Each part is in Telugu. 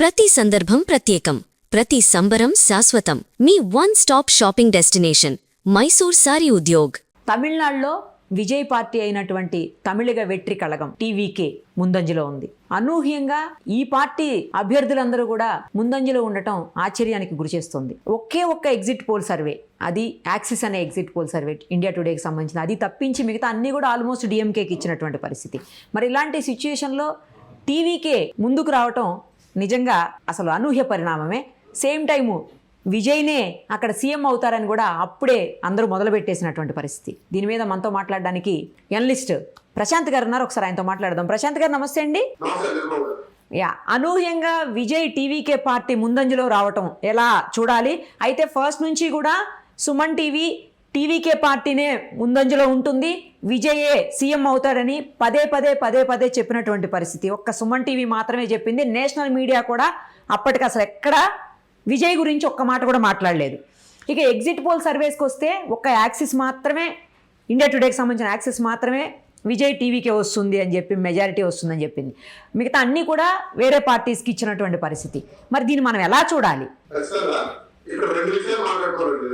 ప్రతి సందర్భం ప్రత్యేకం, ప్రతి సంబరం శాశ్వతం. మీ one stop shopping destination Mysore sari Udyog. తమిళనాడులో విజయ్ పార్టీ అయినటువంటి తమిళిగ వెట్రి కళగం టీవీకే ముందంజలో ఉంది. అనూహ్యంగా ఈ పార్టీ అభ్యర్థులందరూ కూడా ముందంజలో ఉండటం ఆశ్చర్యానికి గురిచేస్తుంది. ఒకే ఒక్క ఎగ్జిట్ పోల్ సర్వే, అది యాక్సిస్ అనే ఎగ్జిట్ పోల్ సర్వే ఇండియా టుడేకి సంబంధించిన, అది తప్పించి మిగతా అన్నీ కూడా ఆల్మోస్ట్ డిఎంకేకి ఇచ్చినటువంటి పరిస్థితి. మరి ఇలాంటి సిచ్యుయేషన్లో టీవీకే ముందుకు రావటం నిజంగా అసలు అనూహ్య పరిణామమే. సేమ్ టైము విజయ్నే అక్కడ సీఎం అవుతారని కూడా అప్పుడే అందరూ మొదలుపెట్టేసినటువంటి పరిస్థితి. దీని మీద మనతో మాట్లాడడానికి ఎనలిస్ట్ ప్రశాంత్ గారు ఉన్నారు. ఒకసారి ఆయనతో మాట్లాడదాం. ప్రశాంత్ గారు నమస్తే అండి. అనూహ్యంగా విజయ్ టీవీకే పార్టీ ముందంజలో రావటం ఎలా చూడాలి? అయితే ఫస్ట్ నుంచి కూడా సుమన్ టీవీ టీవీకే పార్టీనే ముందంజలో ఉంటుంది, విజయే సీఎం అవుతాడని పదే పదే చెప్పినటువంటి పరిస్థితి. ఒక్క సుమన్ టీవీ మాత్రమే చెప్పింది. నేషనల్ మీడియా కూడా అప్పటికి అసలు ఎక్కడా విజయ్ గురించి ఒక్క మాట కూడా మాట్లాడలేదు. ఇక ఎగ్జిట్ పోల్ సర్వేస్కి వస్తే ఒక్క యాక్సిస్ మాత్రమే, ఇండియా టుడేకి సంబంధించిన యాక్సిస్ మాత్రమే విజయ్ టీవీకే వస్తుంది అని చెప్పి, మెజారిటీ వస్తుందని చెప్పింది. మిగతా అన్నీ కూడా వేరే పార్టీస్కి ఇచ్చినటువంటి పరిస్థితి. మరి దీన్ని మనం ఎలా చూడాలి? ఇక్కడ రెండు విషయాలు మాట్లాడుకోవాలండి.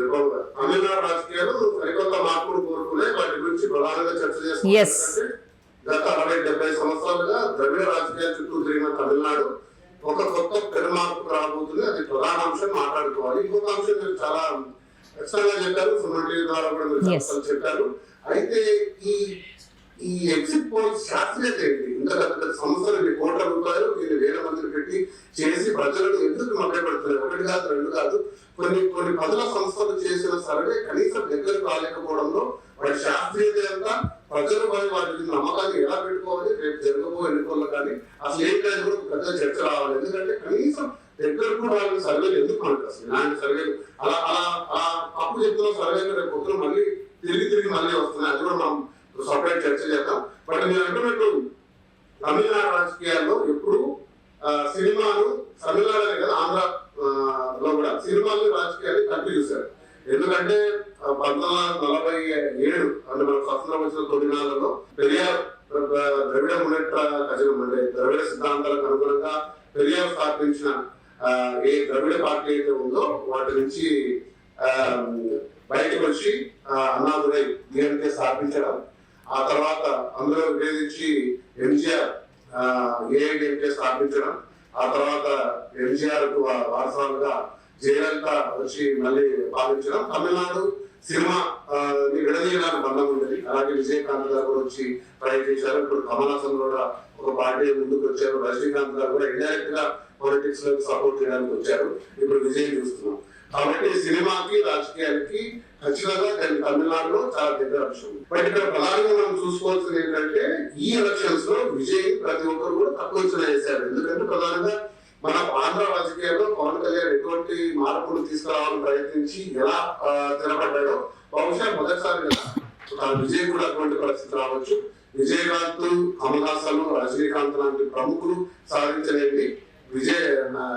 తమిళనాడు రాజకీయాలు సరికొత్త మార్పులు కోరుకునే వాటి గురించి ప్రధానంగా చర్చ చేస్తున్నారు. గత 60-70 సంవత్సరాలుగా ద్రవిడ రాజకీయాల చుట్టూ తిరిగిన తమిళనాడు ఒక కొత్త పెరుమార్పు రాబోతుంది. అది ప్రధాన అంశం మాట్లాడుకోవాలి. ఇంకొక అంశం మీరు చాలా ఎక్స్ట్రాగా చెప్పారు, సుమన్ టీవీ ద్వారా కూడా మీరు చెప్పారు. అయితే ఈ ఎగ్జిట్ పోల్ శాస్త్రీయత ఏంటి? ఇంకా పెద్ద సంస్థలు కోట్ల రూపాయలు దీన్ని వేల మందిని పెట్టి చేసి ప్రజలను ఎందుకు మభ్యపెడుతున్నారు? ఒకటి కాదు, రెండు కాదు, కొన్ని పదుల సంస్థలు చేసిన సర్వే కనీసం దగ్గరకు రాలేకపోవడంలో వాటి శాస్త్రీయత ఎంత, ప్రజలు వాటి నమ్మకాన్ని ఎలా పెట్టుకోవాలి, రేపు జరగబోయే ఎన్నికల్లో కానీ అసలు ఏంటనేది కూడా పెద్ద చర్చ రావాలి. ఎందుకంటే కనీసం దగ్గరకు రాని సర్వేలు ఎందుకు మనకు అసలు ఇలాంటి సర్వేలు అలా అలా అలా తప్పు చెప్తున్న సర్వేలు రేపు పొద్దున మళ్ళీ తిరిగి మళ్ళీ వస్తున్నాయి. అది కూడా మనం సపరేట్ చర్చ చేద్దాం. బట్ నేను అంటున్నట్టు తమిళనాడు రాజకీయాల్లో ఎప్పుడు సినిమాలు, తమిళనాడు కదా ఆంధ్రలో కూడా సినిమాలు రాజకీయాలు కలిపి చూశారు. ఎందుకంటే 1947 అంటే మన స్వతంత్రం వచ్చిన తొలినాళ్ళలో పెరియార్ ద్రవిడ మునేట్ర కజనం అంటే ద్రవిడ సిద్ధాంతాలకు అనుగుణంగా పెరియార్ స్థాపించిన ఏ ద్రవిడ పార్టీ అయితే ఉందో వాటి నుంచి బయటకు వచ్చి అన్నాదురై డిఎంకే స్థాపించడం, ఆ తర్వాత అందులో విభేదించి ఎంజీఆర్ ఏఐడిఎంకే స్థాపించడం, ఆ తర్వాత ఎంజీఆర్ కు వారసులుగా జయలలిత వచ్చి మళ్ళీ పాలించడం, తమిళనాడు సినిమా విడదీయడానికి బంధం ఉండేది. అలాగే విజయకాంత్ గారు కూడా వచ్చి ట్రై చేశారు. ఇప్పుడు కమలాసన్ కూడా ఒక పార్టీ ముందుకు వచ్చారు. రజనీకాంత్ గారు కూడా ఇండైరెక్ట్ గా పాలిటిక్స్ లో సపోర్ట్ చేయడానికి వచ్చారు. ఇప్పుడు విజయ్ చూస్తున్నాం. కాబట్టి సినిమాకి రాజకీయాలకి ఖచ్చితంగా తమిళనాడులో చాలా దగ్గర అంశం. బట్ ఇక్కడ ప్రధానంగా మనం చూసుకోవాల్సింది ఏంటంటే ఈ ఎలక్షన్స్ లో విజయ్ ప్రతి ఒక్కరు కూడా తక్కువ అంచనా వేశారు. ఎందుకంటే ప్రధానంగా మన ఆంధ్ర రాజకీయాల్లో పవన్ కళ్యాణ్ ఎటువంటి మార్పులు తీసుకురావాలని ప్రయత్నించి ఎలా తినబడ్డాడో బహుశా మొదటిసారి విజయ్ కూడా అటువంటి పరిస్థితి రావచ్చు. విజయకాంత్, కమల్ హాసన్, రజనీకాంత్ లాంటి ప్రముఖులు సాధించలేండి విజయ్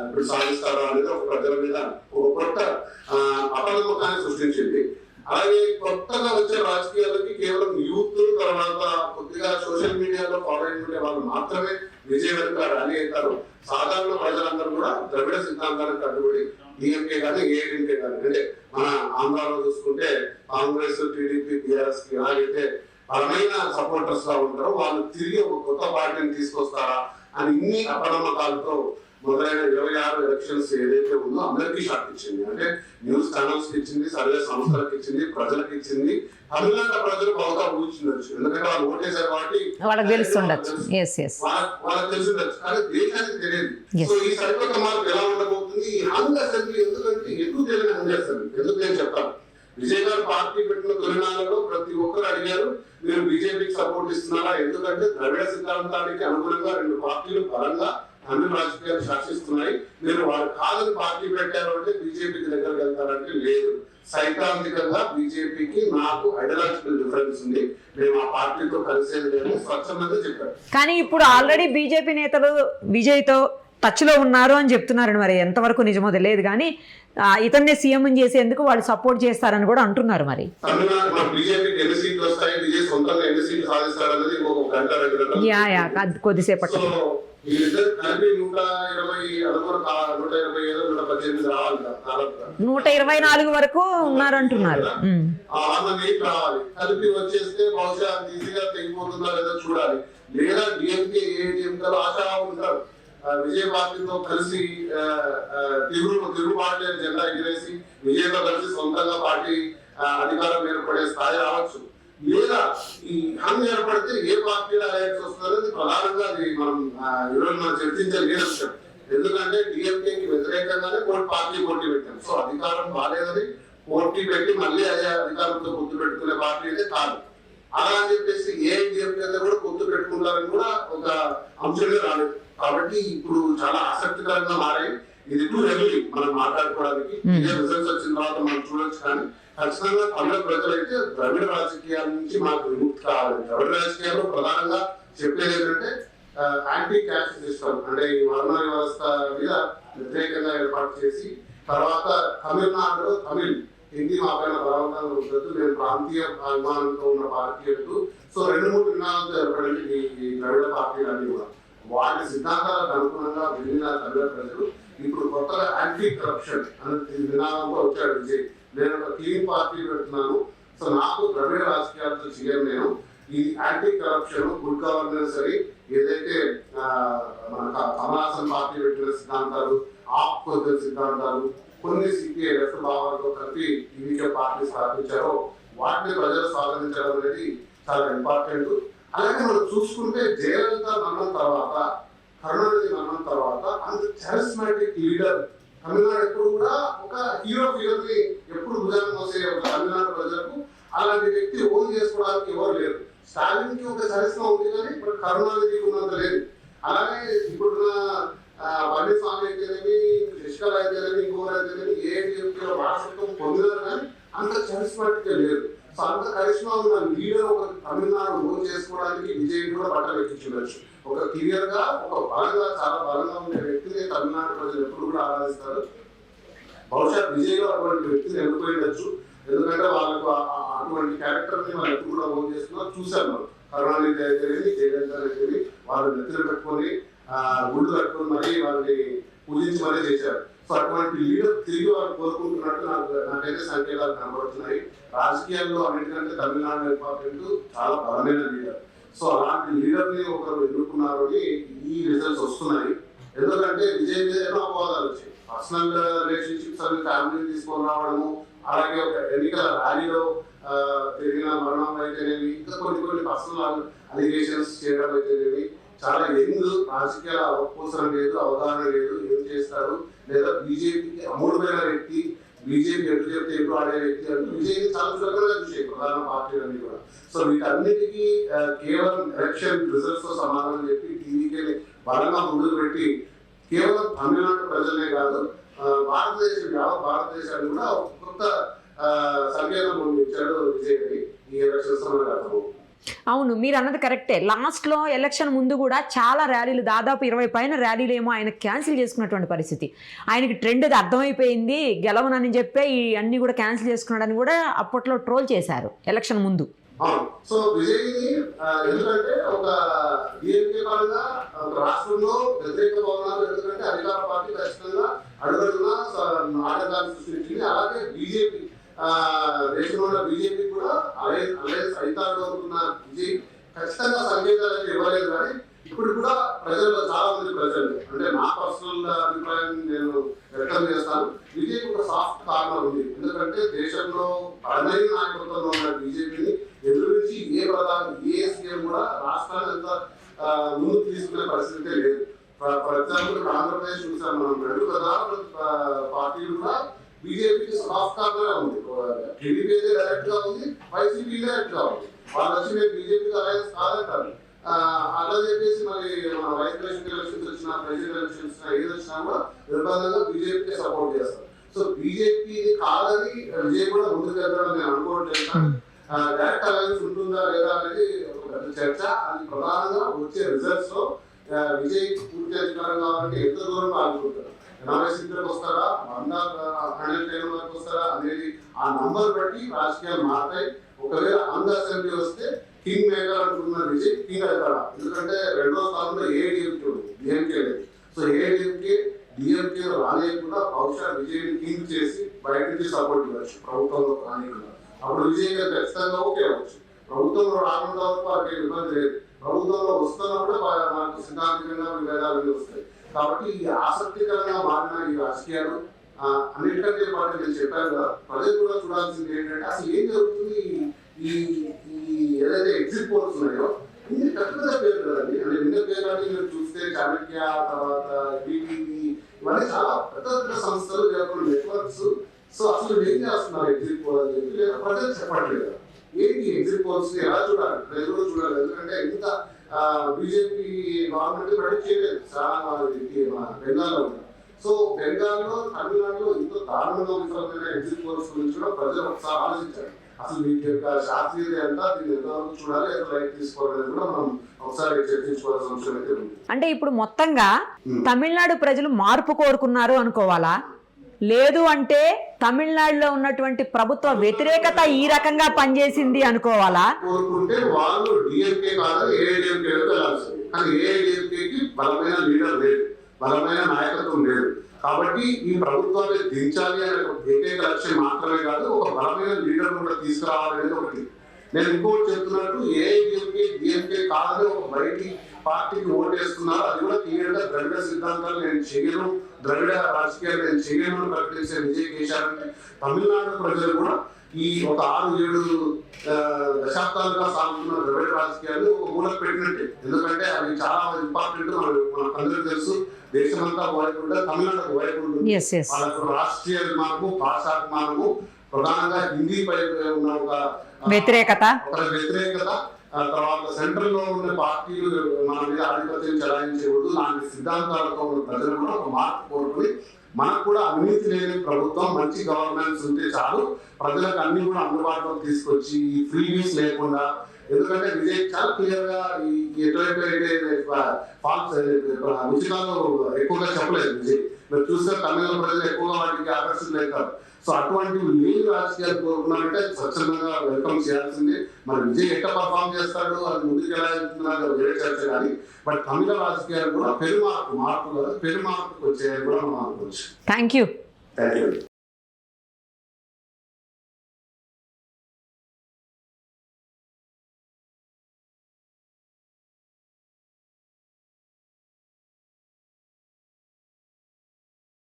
ఇప్పుడు సాధిస్తారా అనేది ఒక ప్రజల మీద ఒక కొత్త అపనమ్మకాన్ని సృష్టించింది. అలాగే కొత్తగా వచ్చే రాజకీయాలకి కేవలం యూత్, తర్వాత కొద్దిగా సోషల్ మీడియాలో ఫాలోయింగ్ ఉండే వాళ్ళు మాత్రమే విజయ్ వెనుక ర్యాలీ అవుతారు. సాధారణ ప్రజలందరూ కూడా ద్రవిడ సిద్ధాంతానికి కట్టుబడి డిఎంకే కానీ ఏఐడిఎంకే కానీ, అంటే మన ఆంధ్రాలో చూసుకుంటే కాంగ్రెస్, టీడీపీ, టీఆర్ఎస్ కి ఎలాగైతే బలమైన సపోర్టర్స్ గా ఉంటారో వాళ్ళు తిరిగి ఒక కొత్త పార్టీని తీసుకొస్తారా అని ఇన్ని అపనమ్మకాలతో మొదలైన 26 ఎలక్షన్స్ ఏదైతే ఉందో అందరికీ షాక్ ఇచ్చింది. అంటే న్యూస్ ఛానల్స్ కి ఇచ్చింది, సర్వే సంస్థలకు ఇచ్చింది, ప్రజలకు ఇచ్చింది. తమిళనాడు ప్రజలు బాగా ఊహించుండొచ్చు, ఎందుకంటే వాళ్ళు ఓటేశారు కాబట్టి వాళ్ళకి తెలుసుండొచ్చు, వాళ్ళకి తెలిసిండొచ్చు, కానీ దేశానికి తెలియదు. సో ఈ సరికొత్త మార్పు ఎలా ఉండబోతుంది? ఈ హంగ్ అసెంబ్లీ ఎందుకంటే ఎందుకు తెలియని హంగ్ అసెంబ్లీ ఎందుకు నేను చెప్తాను. విజయ్ గారు పార్టీ పెట్టిన తొలినాళ్ళలో ప్రతి ఒక్కరు అడిగారు, మీరు బీజేపీకి సపోర్ట్ ఇస్తున్నారా? ఎందుకంటే ద్రవిడ సిద్ధాంతానికి అనుగుణంగా 2 పార్టీలు బలంగా తమిళ రాజకీయాలు శాసిస్తున్నాయి. మీరు వారు కాదని పార్టీ పెట్టారు అంటే బీజేపీకి దగ్గరకు వెళ్తారంటే లేదు. సైద్ధాంతికంగా బీజేపీకి నాకు ఐడియాలజికల్ డిఫరెన్స్ ఉంది, మేము ఆ పార్టీతో కలిసేది లేదు స్వచ్ఛందంగా చెప్పారు. కానీ ఇప్పుడు ఆల్రెడీ బీజేపీ నేతలు విజయ్తో టచ్ లో ఉన్నారు అని చెప్తున్నారు. మరి ఎంతవరకు నిజమో తెలియదు, కానీ ఇతన్నే సీఎం చేసేందుకు వాళ్ళు సపోర్ట్ చేస్తారని కూడా అంటున్నారు. మరి కొద్దిసేపటి వీళ్ళిద్దరు కలిపి 120 అనుకున్న 125 118 రావాలి దాదాపుగా 124 వరకు ఉన్నారంటున్నారు. ఆమె రావాలి, కలిపి వచ్చేస్తే బహుశా ఈజీగా తెగిపోతుందా లేదా చూడాలి. లేదా డిఎంకే ఏడిఎంకేలో ఆశా ఉంటారు విజయ పార్టీతో కలిసి తిరుగు పార్టీ జెండా ఎగిరేసి విజయతో కలిసి సొంతంగా పార్టీ అధికారం ఏర్పడే స్థాయి రావచ్చు. లేదా ఈ హంగ్ ఏర్పడితే ఏ పార్టీలో అలయన్స్ వస్తుందనేది ప్రధానంగా అది ఈరోజు మనం చర్చించే విషయం. ఎందుకంటే డిఎంకేకి వ్యతిరేకంగానే పార్టీ పోటీ పెట్టాం. సో అధికారం బాగాలేదని పోటీ పెట్టి మళ్ళీ అదే అధికారంతో పొత్తు పెట్టుకునే పార్టీ అయితే కాదు. అలా అని చెప్పేసి ఏఐడిఎంకే కూడా పొత్తు పెట్టుకుంటారని కూడా ఒక అంశంగా రాలేదు. కాబట్టి ఇప్పుడు చాలా ఆసక్తికరంగా మారాయి. ఇది టూ రెవెన్యూ మనం మాట్లాడుకోవడానికి. ఇదే రిజల్ట్స్ వచ్చిన తర్వాత మనం చూడొచ్చు. కానీ ఖచ్చితంగా తమిళ ప్రజలైతే ద్రవిడ రాజకీయాల నుంచి మాకు విముక్తి కావాలి. ద్రవిడ రాజకీయాల్లో ప్రధానంగా చెప్పేది ఏంటంటే యాంటీ క్యాస్ట్ సిస్టమ్, అంటే ఈ వర్ణ వ్యవస్థ మీద వ్యతిరేకంగా ఏర్పాటు చేసి తర్వాత తమిళనాడులో హిందీ మా పైన బలవంతంగా ఉండదు, నేను ప్రాంతీయ అభిమానంతో ఉన్న పార్టీ అంటూ సో 2-3 నినాదాలతో ఏర్పడింది ఈ ద్రవిడ పార్టీలన్నీ కూడా. వాటి సిద్ధాంతాలకు అనుగుణంగా వెళ్ళిన తమిళ ప్రజలు ఇప్పుడు కొత్తగా యాంటీ కరప్షన్ అనే నినాదంతో వచ్చాడు విజయ్. నేను ఒక క్లీన్ పార్టీ పెడుతున్నాను, సో నాకు ద్రవిడ రాజకీయాలతో చేయను, నేను ఈ యాంటీ కరప్షన్ గుడ్ గవర్నెన్స్ అని ఏదైతే మన కమలాసన్ పార్టీ పెట్టిన సిద్ధాంతాలు, ఆప్ కొద్ది సిద్ధాంతాలు, కొన్ని సిపిఐ లెఫ్ట్ భావాలతో కలిపి టీవీకే పార్టీ స్థాపించారో వాటిని ప్రజలు స్వాగతించడం అనేది చాలా ఇంపార్టెంట్. అలాగే మనం చూసుకుంటే జయలలిత మరణం తర్వాత, కరుణానిధి మరణం తర్వాత అంత చారిస్మాటిక్ లీడర్ తమిళనాడు ఎప్పుడు కూడా ఒక హీరో ఫిగర్ ని ఎప్పుడు భుజాన్ని మోసే ఒక తమిళనాడు ప్రజలకు అలాంటి వ్యక్తి ఓన్ చేసుకోవడానికి ఎవరు లేరు. స్టాలిన్ కి ఒక చరిత్ర ఉంది కానీ ఇప్పుడు కరుణానిధికి ఉన్నంత లేదు. అలాగే ఇప్పుడున్న పళనిస్వామి అయితేనేమి, శశికళ అయితేనేమి, ఇంకోరు అయితేనేమి ఏ వారసత్వం పొందినారు కానీ అంత చరిస్మాటిక్ లేదు. సో అంత కరిష్మా ఉన్న లీడర్ ఒక తమిళనాడు ఓన్ చేసుకోవడానికి విజయ్ కూడా బట్టలు ఎక్కించవచ్చు. ఒక క్లియర్ గా ఒక బలంగా చాలా బలంగా ఉండే వ్యక్తిని తమిళనాడు ప్రజలు ఎప్పుడు కూడా ఆరాధిస్తారు. బహుశా విజయ్ లో అటువంటి వ్యక్తిని ఎన్నుకోవచ్చు. ఎందుకంటే వాళ్ళకు అటువంటి క్యారెక్టర్ ని వాళ్ళు ఎప్పుడు కూడా ఓన్ చేసుకున్నారు. చూశారు మనం కరుణానిధి అయితేనేమి, జయలలిత అయితేనేమి వాళ్ళు నెత్తులు పెట్టుకొని గుళ్ళు కట్టుకొని మరీ వాళ్ళని పూజించి మరీ చేశారు. సో అటువంటి లీడర్ తిరిగి వాళ్ళు కోరుకుంటున్నట్టు నాకైతే సంకేతాలు కనబడుతున్నాయి. రాజకీయాల్లో అన్నిటికంటే తమిళనాడు ఇంపార్టెంట్, చాలా బలమైన లీడర్. సో అలాంటి లీడర్ ని ఒకరు ఎన్నుకున్నారు అని ఈ రిజల్ట్స్ వస్తున్నాయి. ఎందుకంటే విజయ్ మీద ఎన్నో అపవాదాలు వచ్చాయి. పర్సనల్ రిలేషన్షిప్స్ అన్ని ఫ్యామిలీని తీసుకొని రావడము, అలాగే ఒక ఎన్నికల ర్యాలీలో జరిగిన మరణం అయితేనేవి, ఇంకా కొన్ని పర్సనల్ అలిగేషన్స్ చేయడం అయితేనేవి, చాలా యంగ్, రాజకీయాల అవపోసరం లేదు, అవగాహన లేదు, ఏం చేస్తారు, లేదా బీజేపీకి అమూఢమైన వ్యక్తి, బీజేపీ ఎటు చెప్తే ఎటు ఆడే వ్యక్తి అంటూ విజయ్ని చాలా చులకనగా చూసాయి ప్రధాన పార్టీలన్నీ కూడా. సో వీటన్నిటికీ కేవలం ఎలక్షన్ రిజల్ట్స్ తో సమాధానం చెప్పి టీవీకి బలంగా ముందుకు పెట్టి కేవలం తమిళనాడు ప్రజలనే కాదు భారతదేశాన్ని కూడా కొత్త సంకేతం ఇచ్చాడు విజయ్ గారి ఈ ఎలక్షన్ సమయంలో. అవును, మీరు అన్నది కరెక్టే. లాస్ట్లో ఎలక్షన్ ముందు కూడా చాలా ర్యాలీలు, దాదాపు 20 పైన ర్యాలీలు ఏమో ఆయన క్యాన్సిల్ చేసుకున్నటువంటి పరిస్థితి. ఆయనకి ట్రెండ్ అది అర్థమైపోయింది, గెలవనని చెప్పే ఈ అన్ని కూడా క్యాన్సిల్ చేసుకున్నాడని కూడా అప్పట్లో ట్రోల్ చేశారు ఎలక్షన్ ముందు. సో విజయ్ని ఎందుకంటే ఒక డిఎంకే పరంగా రాష్ట్రంలో వ్యతిరేక భవనాలు, ఎందుకంటే అధికార పార్టీ ఖచ్చితంగా అడుగుతున్న ఆటంకాలు సృష్టించింది. అలాగే బీజేపీ దేశంలో ఉన్న బీజేపీ కూడా అలయన్స్ అయితాడు అనుకున్న విజయ్ ఖచ్చితంగా సంకేతాలు ఇవ్వలేదు. కానీ ఇప్పుడు కూడా ప్రజల్లో చాలా మంది ప్రజలు, అంటే నా పర్సనల్ అభిప్రాయం నేను వ్యక్తం చేస్తాను, బీజేపీ ఒక సాఫ్ట్ కార్నర్ ఉంది. ఎందుకంటే దేశంలో బలమైన నాయకత్వంలో ఉన్న బీజేపీని ఎదురు నుంచి ఏ సీఎం కూడా రాష్ట్రాన్ని ఎంత ముందుకు తీసుకునే పరిస్థితి లేదు. ఫర్ ఎగ్జాంపుల్ ఆంధ్రప్రదేశ్ చూసాం మనం, 2 ప్రధాన పార్టీలు కూడా బీజేపీకి సాఫ్ట్ కార్నర్ ఉంది. టీడీపీ డైరెక్ట్ గా ఉంది, వైసీపీ డైరెక్ట్ గా ఉంది. వాళ్ళు వచ్చి మేము బీజేపీకి అలయన్స్ కాదంటారు. అలా చెప్పేసి మరి మన వైస్ ప్రెసిడెంట్ ఎలక్షన్స్ వచ్చినా, ప్రెసిడెంట్ ఎలక్షన్స్ ఏది వచ్చినా కూడా నిర్బంధంగా బీజేపీకి సపోర్ట్ చేస్తారు. సో బీజేపీ కాదని విజయ్ కూడా ముందుకు వెళ్తారని నేను అనుకోవట్లేదు. డైరెక్ట్ అలయన్స్ ఉంటుందా లేదా అనేది ఒక పెద్ద చర్చ. అది ప్రధానంగా వచ్చే రిజల్ట్స్ లో విజయ్ పూర్తి అధికారం కావాలంటే ఎంత దూరం ఆగుతుంటారు, 80 సీట్లకు వస్తారా, 110 వరకు వస్తారా అనేది ఆ నంబర్ బట్టి రాజకీయాలు మారుతాయి. ఒకవేళ అంగ అసెంబ్లీ వస్తే కింగ్ మేకర్ అనుకున్న విజయ్ కింగ్ అవుతాడా? ఎందుకంటే రెండో స్థానంలో ఏఐడిఎంకే ఉంది, డిఎంకే లేదు. సో ఏఐడిఎంకే డిఎంకే రాలేకుండా బహుశా విజయ్ కింగ్ చేసి బయట నుంచి సపోర్ట్ ఇవ్వచ్చు ప్రభుత్వంలో రానికుండా. అప్పుడు విజయ్ గారు ఖచ్చితంగా ఓకే అవ్వచ్చు. ప్రభుత్వంలో రాకుండా వరకు వారికి ఇబ్బంది లేదు. ప్రభుత్వంలో వస్తున్నప్పుడు మనకు సిద్ధాంతికంగా విభేదాలు వస్తాయి. కాబట్టి ఈ ఆసక్తికరంగా మారిన ఈ రాజకీయాలు అన్నిటికంటే పాటు నేను చెప్పాను కదా, ప్రజలు కూడా చూడాల్సింది ఏంటంటే అసలు ఏం జరుగుతుంది. ఈ ఏదైతే ఎగ్జిట్ పోల్స్ ఉన్నాయో ఇన్ని పెద్ద పేరు కదండి. అంటే విన్న పేర్లని మీరు చూస్తే చాణక్య, తర్వాత బీటీవీ, ఇవన్నీ చాలా పెద్ద పెద్ద సంస్థలు, నెట్వర్క్స్. సో అసలు ఏం చేస్తున్నారు ఎగ్జిట్ పోల్ అని చెప్పి లేదా ప్రజలు చెప్పట్లేదు. ఏంటి ఎగ్జిట్ పోల్స్ ఎలా చూడాలి, ప్రజలు చూడాలి. ఎందుకంటే ఇంత బీజేపీ గవర్నమెంట్ ప్రెడిక్ట్ చేయలేదు చాలా బెంగాల్లో కూడా. సో బెంగాల్లో, తమిళనాడులో ఇంత దారుణంగా విఫలమైన ఎగ్జిట్ పోల్స్ గురించి కూడా ప్రజలు ఒకసారి ఆలోచించారు. అసలు వీటి యొక్క శాస్త్రీయత ఎంత, దీన్ని ఎంతవరకు చూడాలి, ఎంత లైట్ తీసుకోవాలనేది కూడా మనం ఒకసారి చర్చించుకోవాల్సిన అంశం అయితే ఉంది. అంటే ఇప్పుడు మొత్తంగా తమిళనాడు ప్రజలు మార్పు కోరుకున్నారు అనుకోవాలా? లేదు అంటే తమిళనాడులో ఉన్నటువంటి ప్రభుత్వ వ్యతిరేకత ఈ రకంగా పనిచేసింది అనుకోవాలా? కోరుకుంటే వాళ్ళు డిఎంకే కాదు ఏఐడిఎంకే వెళ్ళాల్సింది. కానీ ఏఐడిఎంకేకి బలమైన లీడర్ లేదు, బలమైన నాయకత్వం లేదు. కాబట్టి ఈ ప్రభుత్వాన్ని దించాలి అనే ఏకైక లక్ష్యం మాత్రమే కాదు, ఒక బలమైన లీడర్ కూడా తీసుకురావాలనేది ఒకటి. నేను ఇంకోటి చెప్తున్నట్టు ఏఐడిఎంకే డిఎంకే కాదని ఒక బయటి పార్టీకి ఓటేస్తున్నారు. అది కూడా క్లియర్ గా ద్రవిడ సిద్ధాంతాలు నేను చేయను, ద్రవిడ రాజకీయాలు నేను చేయను అని ప్రకటించే విజయ్ కేశారంటే తమిళనాడు ప్రజలు కూడా ఈ ఒక 6-7 దశాబ్దాలుగా సాగుతున్న ద్రవిడ రాజకీయాలు ఒక మూలకు పెట్టినట్టే. ఎందుకంటే అవి చాలా ఇంపార్టెంట్. మనకు అందరికీ తెలుసు, దేశమంతా వైపు ఉంటే తమిళనాడుకు వైపు ఉంటుంది. వాళ్ళకు రాష్ట్రీయ అభిమానము, భాషాభిమానము, ప్రధానంగా హిందీ పై ఉన్న ఒక వ్యతిరేకత, తర్వాత సెంట్రల్ లో ఉన్న పార్టీలు మన మీద ఆధిపత్యం చెలాయించేవాడు లాంటి సిద్ధాంతాలతో ఉన్న ప్రజలు కూడా ఒక మార్పు కోరుకుని మనకు కూడా అవినీతి లేని ప్రభుత్వం, మంచి గవర్నెన్స్ ఉంటే చాలు, ప్రజలకు అన్ని కూడా అందుబాటులోకి తీసుకొచ్చి ఈ ఫ్రీబీస్ లేకుండా. ఎందుకంటే విజయ్ చాలా క్లియర్ గా ఎటువైపు అయితే ఉచితాలు ఎక్కువగా చెప్పలేదు విజయ్. మీరు చూస్తే తమిళ ప్రజలు ఎక్కువగా వాటికి ఆకర్షితులవుతారు. సో అటువంటివి లేని రాజకీయాలు కోరుకున్నారంటే స్వచ్ఛందంగా వెల్కమ్ చేయాల్సిందే. మరి విజయ్ ఎట్లా పర్ఫామ్ చేస్తాడు, అది ముందుకు ఎలా వెళ్తున్నారు వేరే చర్చ. కానీ బట్ తమిళ రాజకీయాలు కూడా పెరుమార్పు కదా, పెరుమార్పుకు వచ్చేది కూడా మనం అనుకోవచ్చు. Thank you.